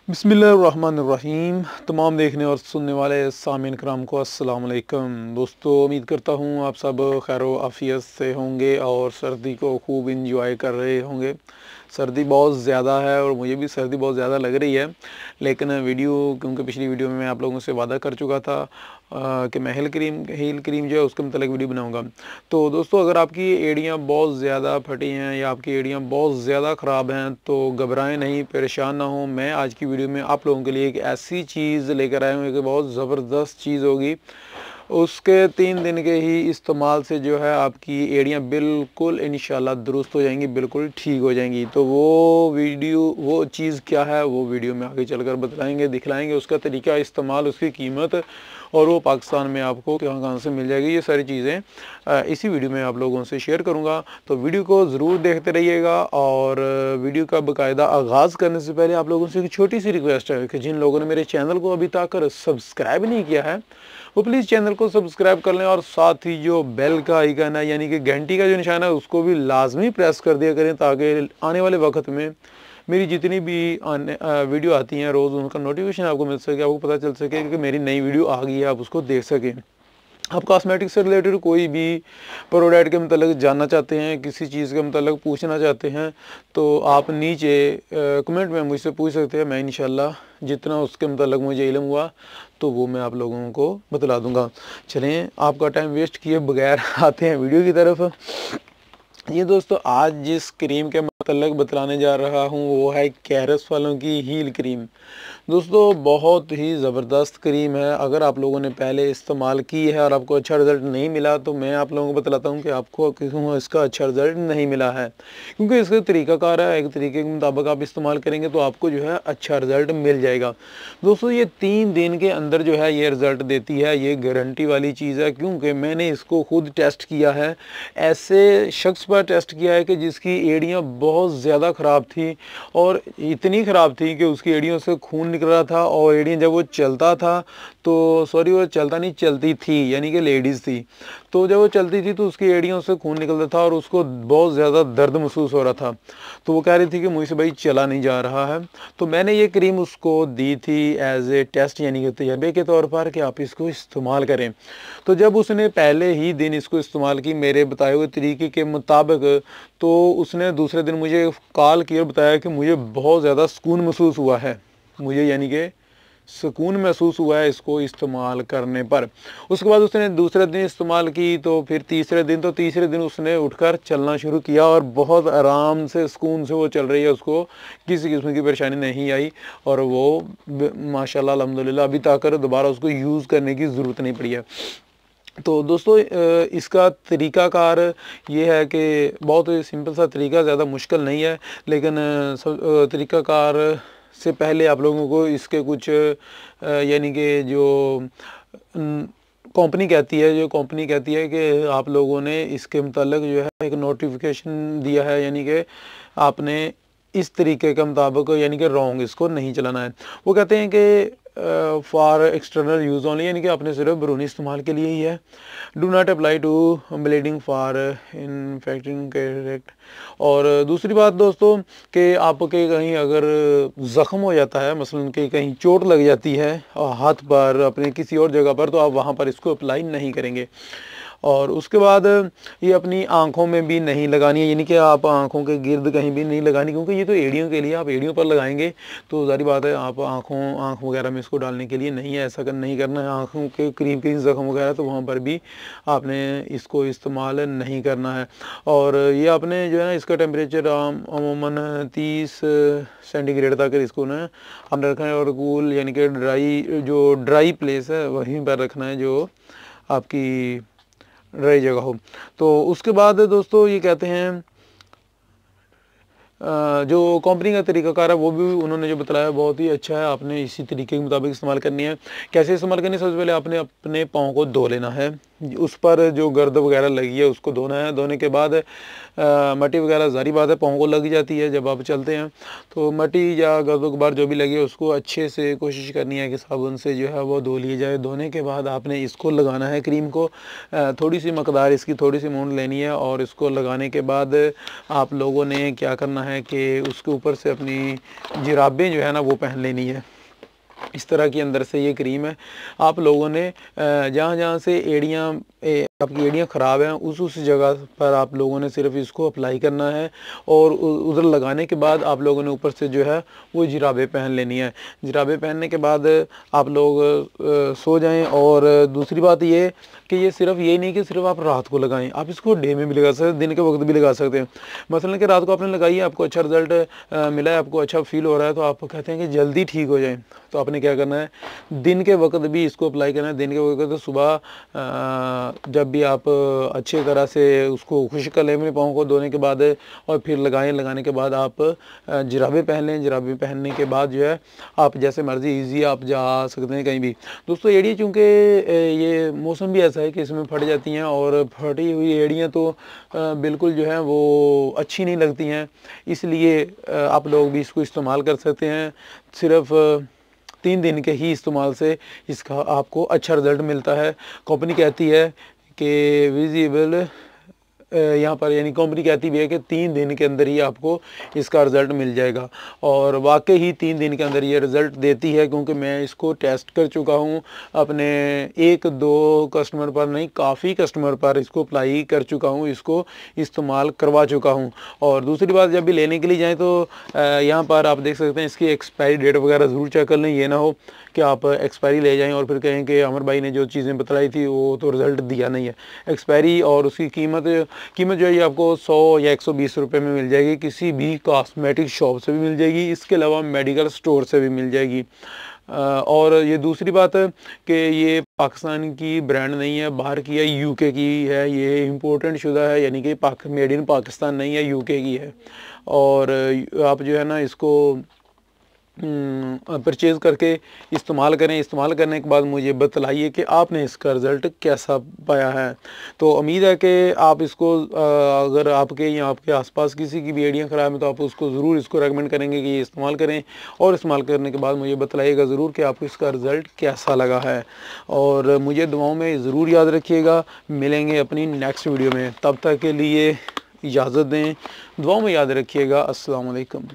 बिस्मिल्लाहिर्रहमानिर्रहीम। तमाम देखने और सुनने वाले सामीन कराम को अस्सलाम वालेकुम। दोस्तों, उम्मीद करता हूँ आप सब खैर आफियत से होंगे और सर्दी को खूब इंजॉय कर रहे होंगे। सर्दी बहुत ज़्यादा है और मुझे भी सर्दी बहुत ज़्यादा लग रही है, लेकिन वीडियो क्योंकि पिछली वीडियो में मैं आप लोगों से वादा कर चुका था कि मैं हील क्रीम जो है उसके मतलब वीडियो बनाऊंगा। तो दोस्तों, अगर आपकी एड़ियाँ बहुत ज़्यादा फटी हैं या आपकी एड़ियाँ बहुत ज़्यादा ख़राब हैं तो घबराएं नहीं, परेशान ना हो। मैं आज की वीडियो में आप लोगों के लिए एक ऐसी चीज़ लेकर आया हूँ कि बहुत ज़बरदस्त चीज़ होगी। उसके 3 दिन के ही इस्तेमाल से जो है आपकी एड़ियाँ बिल्कुल इंशाल्लाह दुरुस्त हो जाएंगी, बिल्कुल ठीक हो जाएंगी। तो वो चीज़ क्या है वो वीडियो में आगे चलकर बताएंगे, दिखलाएंगे उसका तरीका इस्तेमाल, उसकी कीमत और वो पाकिस्तान में आपको कहाँ कहाँ से मिल जाएगी। ये सारी चीज़ें इसी वीडियो में आप लोगों से शेयर करूँगा, तो वीडियो को ज़रूर देखते रहिएगा। और वीडियो का बाकायदा आगाज़ करने से पहले आप लोगों से एक छोटी सी रिक्वेस्ट है कि जिन लोगों ने मेरे चैनल को अभी तक सब्सक्राइब नहीं किया है वो प्लीज़ चैनल को सब्सक्राइब कर लें और साथ ही जो बेल का आइकन है यानी कि घंटी का जो निशान है उसको भी लाजमी प्रेस कर दिया करें, ताकि आने वाले वक्त में मेरी जितनी भी वीडियो आती हैं रोज़ उनका नोटिफिकेशन आपको मिल सके, आपको पता चल सके कि मेरी नई वीडियो आ गई है, आप उसको देख सकें। आप कॉस्मेटिक्स से रिलेटेड कोई भी प्रोडक्ट के मतलब जानना चाहते हैं, किसी चीज़ के मतलब पूछना चाहते हैं तो आप नीचे कमेंट में मुझसे पूछ सकते हैं। मैं इंशाल्लाह जितना उसके मतलब मुझे इल्म हुआ तो वो मैं आप लोगों को बतला दूंगा। चलें, आपका टाइम वेस्ट किए बगैर आते हैं वीडियो की तरफ। ये दोस्तों, आज जिस क्रीम के मतलब बतलाने जा रहा हूँ वो है कैरस वालों की हील क्रीम। दोस्तों, बहुत ही ज़बरदस्त क्रीम है। अगर आप लोगों ने पहले इस्तेमाल की है और आपको अच्छा रिज़ल्ट नहीं मिला तो मैं आप लोगों को बतलाता हूँ कि आपको क्यों इसका अच्छा रिज़ल्ट नहीं मिला है, क्योंकि इसका तरीक़ाकार है। एक तरीके के मुताबिक आप इस्तेमाल करेंगे तो आपको जो है अच्छा रिज़ल्ट मिल जाएगा। दोस्तों, ये 3 दिन के अंदर जो है ये रिज़ल्ट देती है, ये गारंटी वाली चीज़ है, क्योंकि मैंने इसको खुद टेस्ट किया है। ऐसे शख्स पर टेस्ट किया है कि जिसकी एड़ियाँ बहुत ज़्यादा ख़राब थी और इतनी ख़राब थी कि उसकी एड़ियों से खून निकल रहा था। और एड़ियाँ जब वो चलता था तो सॉरी, वो चलता नहीं, चलती थी यानी कि लेडीज़ थी, तो जब वो चलती थी तो उसकी एड़ियों से खून निकलता था और उसको बहुत ज़्यादा दर्द महसूस हो रहा था। तो वो कह रही थी कि मुझसे भाई चला नहीं जा रहा है। तो मैंने ये क्रीम उसको दी थी एज ए टेस्ट यानी कि तजर्बे के तौर पर कि आप इसको इस्तेमाल करें। तो जब उसने पहले ही दिन इसको इस्तेमाल की मेरे बताए हुए तरीके के मुताबिक, तो उसने दूसरे दिन मुझे कॉल किया और बताया कि मुझे बहुत ज़्यादा सुकून महसूस हुआ है, मुझे यानी कि सुकून महसूस हुआ है इसको इस्तेमाल करने पर। उसके बाद उसने दूसरे दिन इस्तेमाल की तो फिर तीसरे दिन उसने उठकर चलना शुरू किया और बहुत आराम से सुकून से वो चल रही है, उसको किसी किस्म की परेशानी नहीं आई और वो माशाल्लाह अल्हम्दुलिल्लाह अभी तक दोबारा उसको यूज़ करने की ज़रूरत नहीं पड़ी है। तो दोस्तों, इसका तरीक़ाकार ये है कि बहुत सिंपल सा तरीका, ज़्यादा मुश्किल नहीं है, लेकिन तरीक़ाकार से पहले आप लोगों को इसके कुछ यानी कि जो कंपनी कहती है कि आप लोगों ने इसके मतलब जो है एक नोटिफिकेशन दिया है, यानी कि आपने इस तरीके के मुताबिक यानी कि रॉन्ग इसको नहीं चलाना है। वो कहते हैं कि फॉर एक्सटर्नल यूज़ ओनली, यानी कि आपने सिर्फ बैरूनी इस्तेमाल के लिए ही है। Do not apply to bleeding for infecting correct. और दूसरी बात दोस्तों कि आपके कहीं अगर ज़ख्म हो जाता है, मसलन कि कहीं चोट लग जाती है हाथ पर, अपने किसी और जगह पर, तो आप वहाँ पर इसको अप्लाई नहीं करेंगे। और उसके बाद ये अपनी आँखों में भी नहीं लगानी है, यानी कि आप आँखों के गिर्द कहीं भी नहीं लगानी, क्योंकि ये तो एड़ियों के लिए, आप एड़ियों पर लगाएंगे तो ज़ाहिर बात है आप आँख वगैरह में इसको डालने के लिए नहीं है, ऐसा नहीं करना है। आँखों के करीब कहीं ज़ख्म वगैरह तो वहाँ पर भी आपने इसको इस्तेमाल नहीं करना है। और ये आपने जो है ना इसका टेम्परेचर अमूमन 30 सेंटीग्रेड तक इसको ना आपने रखना है और कूल यानी कि ड्राई प्लेस है वहीं पर रखना है, जो आपकी ड्राई जगह हो। तो उसके बाद दोस्तों ये कहते हैं जो कंपनी का तरीक़ाकार है वो भी उन्होंने जो बताया बहुत ही अच्छा है। आपने इसी तरीके के मुताबिक इस्तेमाल करनी है। कैसे इस्तेमाल करनी है? सबसे पहले आपने अपने पाँव को धो लेना है, उस पर जो गर्द वगैरह लगी है उसको धोना है। धोने के बाद मट्टी वगैरह ज़ाहिर बात है पाँव को लग जाती है जब आप चलते हैं, तो मट्टी या गर्द गुबार जो भी लगी है उसको अच्छे से कोशिश करनी है कि साबुन से जो है वो धो लिया जाए। धोने के बाद आपने इसको लगाना है, क्रीम को थोड़ी सी मकदार इसकी थोड़ी सी मूंद लेनी है, और इसको लगाने के बाद आप लोगों ने क्या करना है कि उसके ऊपर से अपनी जुराबें जो है ना वो पहन लेनी है। इस तरह की अंदर से ये क्रीम है। आप लोगों ने जहाँ जहाँ से एड़ियाँ आपकी एड़ियाँ ख़राब हैं उस जगह पर आप लोगों ने सिर्फ इसको अप्लाई करना है, और उधर लगाने के बाद आप लोगों ने ऊपर से जो है वो जुराबें पहन लेनी है। जुराबें पहनने के बाद आप लोग सो जाएं। और दूसरी बात ये कि ये सिर्फ ये नहीं कि सिर्फ आप रात को लगाएं, आप इसको डे में भी लगा सकते हैं, दिन के वक्त भी लगा सकते हैं। मसलन कि रात को आपने लगाई है, आपको अच्छा रिजल्ट मिला है, आपको अच्छा फील हो रहा है, तो आप कहते हैं कि जल्दी ठीक हो जाए, तो आपने क्या करना है, दिन के वक्त भी इसको अप्लाई करना है। दिन के वक्त तो सुबह जब भी आप अच्छी तरह से उसको खुश्क कर लें अपने पाँव को धोने के बाद, और फिर लगाने के बाद आप जुराबें पहन लें। जुराबें पहनने के बाद जो है आप जैसे मर्ज़ी ईज़ी आप जा सकते हैं कहीं भी। दोस्तों एड़ियाँ चूँकि ये मौसम भी ऐसा है कि इसमें फट जाती हैं, और फटी हुई एड़ियाँ तो बिल्कुल जो है वो अच्छी नहीं लगती हैं, इसलिए आप लोग भी इसको इस्तेमाल कर सकते हैं। सिर्फ 3 दिन के ही इस्तेमाल से इसका आपको अच्छा रिज़ल्ट मिलता है। कंपनी कहती है कि विजिबल यहाँ पर यानी कंपनी कहती भी है कि 3 दिन के अंदर ही आपको इसका रिज़ल्ट मिल जाएगा, और वाकई ही 3 दिन के अंदर ये रिज़ल्ट देती है, क्योंकि मैं इसको टेस्ट कर चुका हूँ अपने 1-2 कस्टमर पर नहीं, काफ़ी कस्टमर पर इसको अप्लाई कर चुका हूँ, इसको इस्तेमाल करवा चुका हूँ। और दूसरी बात, जब भी लेने के लिए जाएँ तो यहाँ पर आप देख सकते हैं इसकी एक्सपायरी डेट वगैरह ज़रूर चेक कर लें। ये ना हो कि आप एक्सपायरी ले जाएँ और फिर कहें कि अमर भाई ने जो चीज़ें बतलाई थी वो तो रिज़ल्ट दिया नहीं है। एक्सपायरी और उसकी कीमत जो है ये आपको 100 या 120 रुपये में मिल जाएगी, किसी भी कॉस्मेटिक शॉप से भी मिल जाएगी, इसके अलावा मेडिकल स्टोर से भी मिल जाएगी। और ये दूसरी बात है कि ये पाकिस्तान की ब्रांड नहीं है, बाहर की है, यूके की है, ये इम्पोर्टेंट शुदा है, यानी कि मेड इन पाकिस्तान नहीं है, यूके की है। और आप जो है ना इसको परचेज़ करके इस्तेमाल करें। इस्तेमाल करने के बाद मुझे बतलाइए कि आपने इसका रिज़ल्ट कैसा पाया है। तो उम्मीद है कि आप इसको अगर आपके या आपके आसपास किसी की भी एड़ियाँ ख़राब है तो आप उसको ज़रूर इसको रेकमेंड करेंगे कि ये इस्तेमाल करें, और इस्तेमाल करने के बाद मुझे बतलाइएगा ज़रूर कि आपको इसका रिज़ल्ट कैसा लगा है। और मुझे दुआओं में ज़रूर याद रखिएगा। मिलेंगे अपनी नेक्स्ट वीडियो में, तब तक के लिए इजाज़त दें। दुआओं में याद रखिएगा। अस्सलाम वालेकुम।